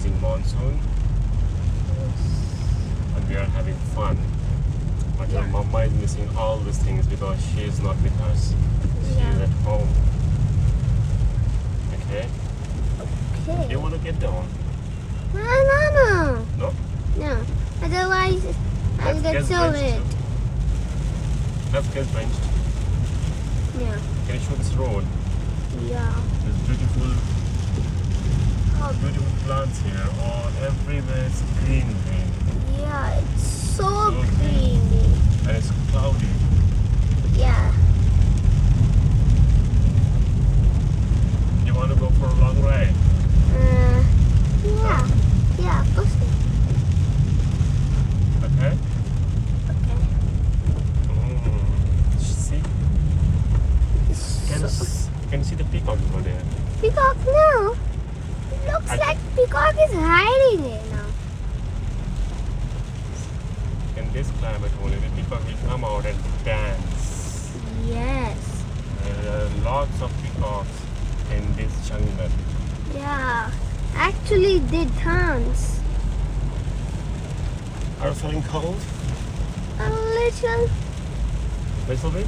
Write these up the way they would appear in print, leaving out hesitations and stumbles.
amazing monsoon. And we are having fun. But your mama is missing all these things because she is not with us. She is at home. Okay? Okay. You want to get down? No. No? No. Otherwise, I'll get so wet. Let's get drenched. Yeah. Can you show this road? Yeah. There's beautiful plants here. All everywhere it's green. Yeah, it's so green. creamy. And it's cloudy. Yeah. You want to go for a long ride? Yeah. Yeah, pussy. Okay? Okay. See? Can you see the peacock over there? Peacock, no. It looks like peacock is hiding there now. In this climate only, the peacock will come out and dance. Yes. There are lots of peacocks in this jungle. Yeah. Actually, they dance. Are you feeling cold? A little. Little bit?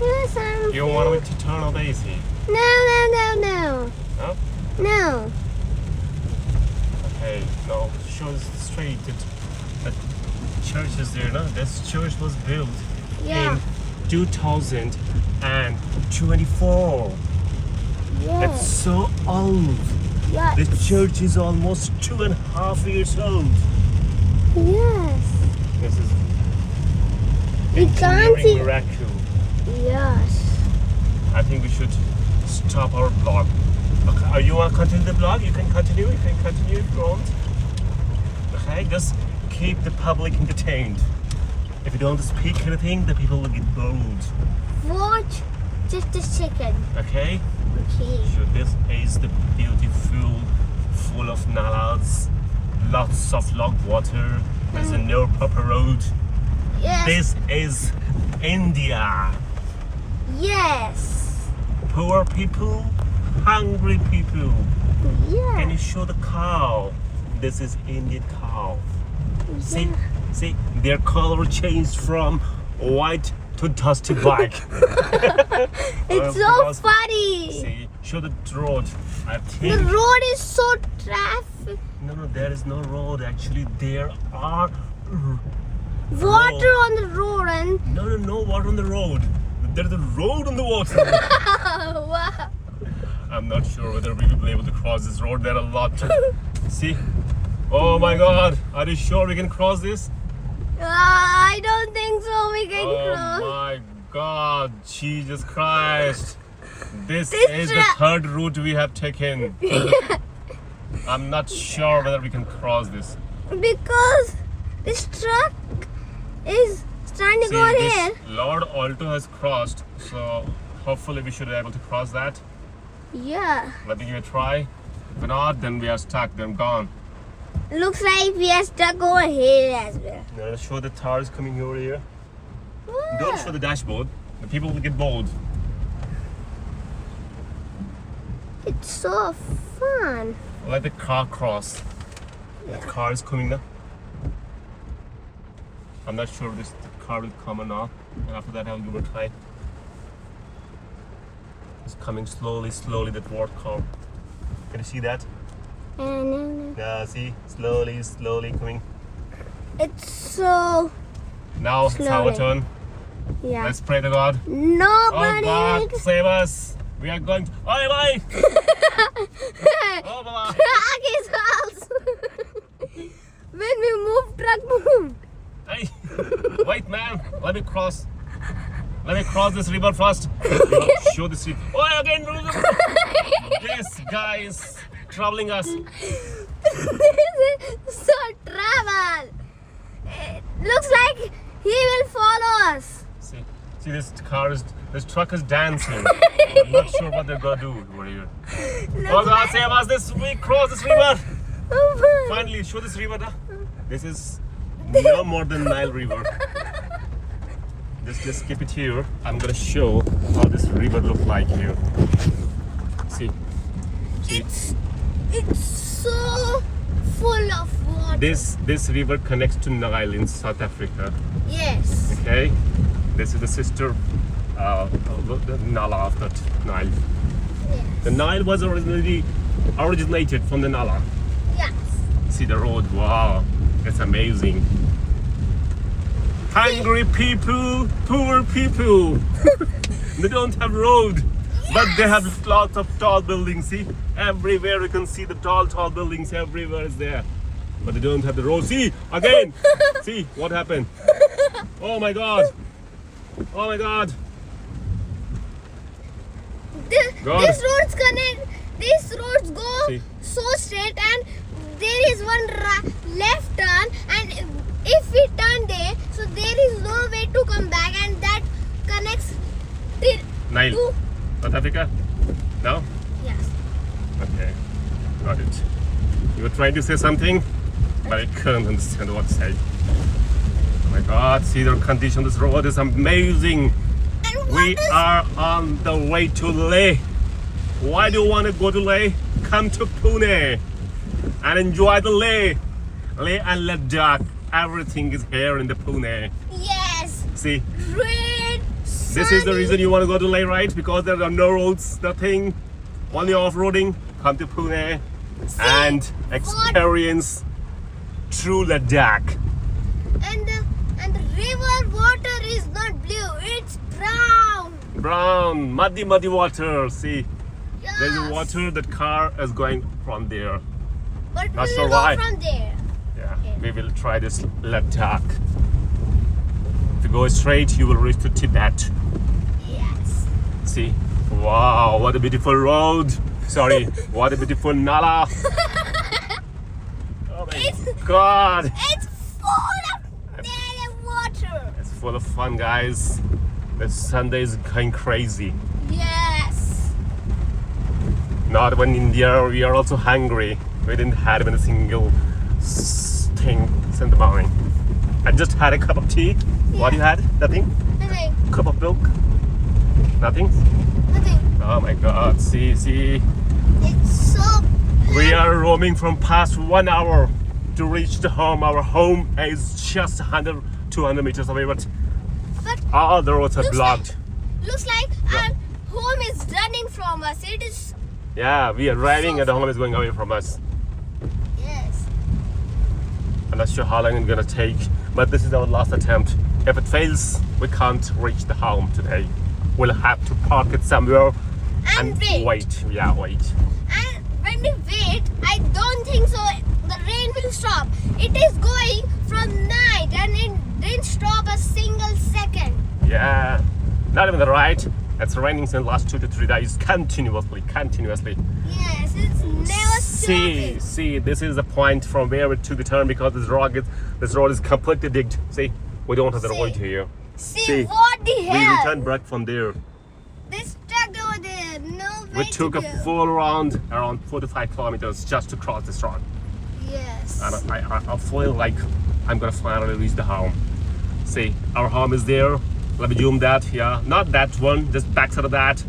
Yes, I'm. You want me to turn on the AC? No. No? No. Okay, now show us straight that church is there, no? This church was built in 2024. Yes. It's so old. Yeah. The church is almost 2.5 years old. Yes. This is We can't engineering see. miracle. Yes. I think we should stop our vlog. Okay, you want to continue the vlog? You can continue. You can continue if you want. Okay, just keep the public entertained. If you don't speak anything, the people will get bored. Watch just a second. Okay? Okay. So this is the beautiful, full of nalas, lots of log water. There's no proper road. Yes. This is India. Yes. Poor people, hungry people. Can you Yes. show the cow? This is Indian cow. See, Yeah. see, their color changed from white to dusty black. It's so because- funny. See, show the road. I The think. road is so traffic. No, there is no road. Actually, there are. Water on the road and No water on the road. There's a road on the water. wow. I'm not sure whether we will be able to cross this road. There are a lot. See? Oh my God! Are you sure we can cross this? I don't think so. We can Oh cross. my God! Jesus Christ! This This is the third route we have taken. I'm not sure whether we can cross this. Because this truck is trying to See, go this here. Lord Alto has crossed, so hopefully we should be able to cross that. Yeah. Let me give it a try. If not, then we are stuck. Then gone. Looks like we are stuck over here as well. Now show the cars coming over here. Don't show the dashboard. The people will get bored. It's so fun. Let the car cross. The car is coming now. I'm not sure if this car will come or not. And after that, I'll give it a try. It's coming slowly, that ward car. Can you see that? And Yeah, see? Slowly coming. it's so Now it's our Slowly. turn. yeah. Let's pray to God. Oh Nobody. God, save us. We are going to... Bye. Oh, bye. Truck is also. When we move, truck moved. Hey, wait, man. Let me cross this river first. Show this river. Oh, again. This guy is troubling us. This is so trouble. It looks like he will follow us. See, this truck is dancing. I'm not sure what they're gonna do over here. Oh God, save us! We cross this river. Finally, show this river now. This is no more than Nile River. Just keep it here. I'm gonna show how this river look like here. See. It's so full of water. This river connects to Nile in South Africa. Yes. Okay, this is the sister the Nala of that Nile. Yes. The Nile was originated from the Nala. Yes. See the road, wow, it's amazing. Hungry people, poor people. They don't have road, but they have lots of tall buildings. See, everywhere you can see the tall buildings. Everywhere is there, but they don't have the road. See again. See what happened? Oh my God! Oh my God! God. These roads connect. These roads go See. so straight, and there is one left turn, and if we turn there, so there is no way to come back, and that connects till Nile, to South Africa. No? yes. Okay, got it. You were trying to say something, but I couldn't understand what to say. Oh my God! See the condition. This road is amazing. And what We is are on the way to Leh. Why do you want to go to Leh? Come to Pune and enjoy the Leh. Leh and Ladakh. Everything is here in the Pune. yes, See, rain. this is the reason you want to go to Leh, right? Because there are no roads, nothing, only off-roading. Come to Pune and experience true Ladakh. And the river water is not blue; it's brown. Brown, muddy water. See, Yes. there's water. That car is going from there. But Not we sure will go why. from there. Yeah, Okay. we will try this Ladakh. If you go straight, you will reach to Tibet. Yes. See, wow, what a beautiful road. Sorry, what a beautiful Nala. Oh my It's- God. It's full of dead water. It's full of fun, guys. This Sunday is going crazy. Yes. Not when in India, we are also hungry. We didn't have even a single thing in the morning. I just had a cup of tea. What you had? Nothing? Nothing. Cup of milk? Nothing? Nothing. Oh my God, see. It's so. We are roaming from past 1 hour to reach the home. Our home is just 100, 200 meters away, but But all the roads are Looks blocked. looks like our home is running from us. It is. Yeah, we are driving and the home is going away from us. Yes. I'm not sure how long it's gonna take, but this is our last attempt. If it fails, we can't reach the home today. We'll have to park it somewhere And wait. Yeah, wait. And when we wait, I don't think so. The rain will stop. It is going from night, and it didn't stop a single second. Yeah, not even right. It's raining since last 2 to 3 days continuously. Yes, it's never stopping. See, this is the point from where we took the turn because this road is completely digged. See, we don't have the See. road here. See what the We hell? returned back from there. They stuck over there. No way We took to a go. full round around 45 kilometers just to cross this road. Yes. And I feel like I'm gonna finally reach the home. See, our home is there. Let me zoom that. Yeah, not that one, just backside of that.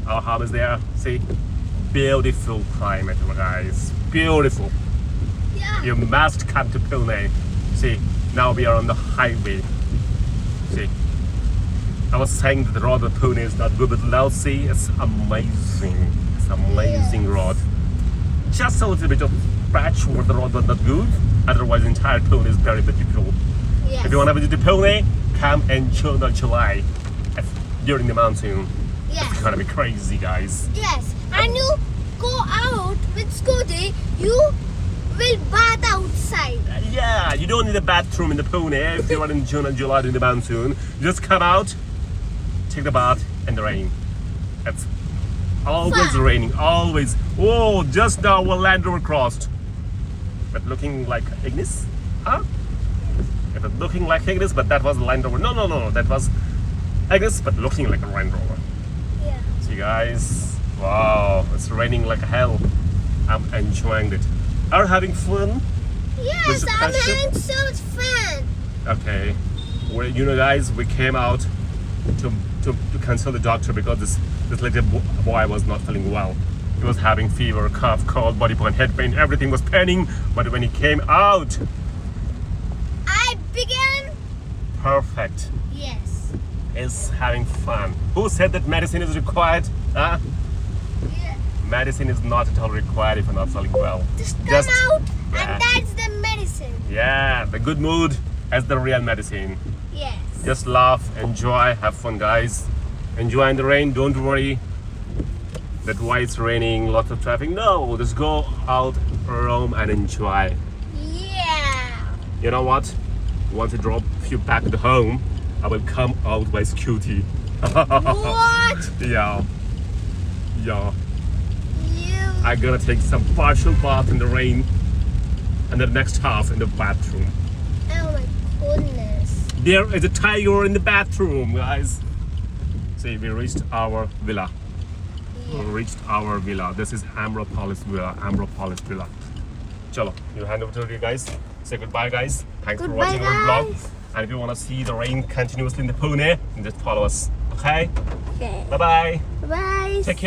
Our home is there. See, beautiful climate, guys. Beautiful. Yeah. You must come to Pune. See, now we are on the highway. See, I was saying that the road to Pune is not good, but now see, it's amazing. It's amazing Yes. road. Just a little bit of patch where the road was not good. Otherwise, entire Pune is very beautiful. Yes. If you want to visit Pune, come in June or July during the monsoon. Yes. It's gonna be crazy, guys. Yes. And you go out with scooty, you will bath outside. Yeah, you don't need a bathroom in the Pune if you are in June and July during the monsoon. You just come out, take the bath in the rain. It's always Fun. raining, always. Oh, just now a Land Rover crossed. But looking like Ignis? Huh? It was looking like Ignis, but that was a Land Rover. No, that was Ignis, but looking like a Land Rover. Yeah. See guys, wow, it's raining like hell. I'm enjoying it. Are you having fun? Yes, This is I'm passion. having so much fun. Okay. Well, you know, guys, we came out to consult the doctor because this little boy was not feeling well. He was having fever, cough, cold, body pain, head pain, everything was paining. But when he came out, I began. perfect. Yes. Is having fun. Who said that medicine is required? Huh? Yeah. Medicine is not at all required if you're not feeling well. Just come out, Yeah. and that's the medicine. Yeah, the good mood is the real medicine. Yes. Just laugh, enjoy, have fun, guys. Enjoy in the rain. Don't worry that why it's raining, lots of traffic. No, just go out, roam, and enjoy. Yeah. You know what? Once I drop you back at home, I will come out by scooty. What? Yeah. Yeah. You. I'm gonna take some partial bath in the rain and the next half in the bathroom. Oh my goodness. There is a tiger in the bathroom, guys. See, we reached our villa. We Yeah. reached our villa. This is Amropolis Villa. Amropolis Villa. Chalo, you hand over to you guys. Say goodbye, guys. Thanks for Goodbye, watching our vlog. guys. And if you want to see the rain continuously in the Pune, just follow us. Okay? Okay. Bye bye. Bye. Take care.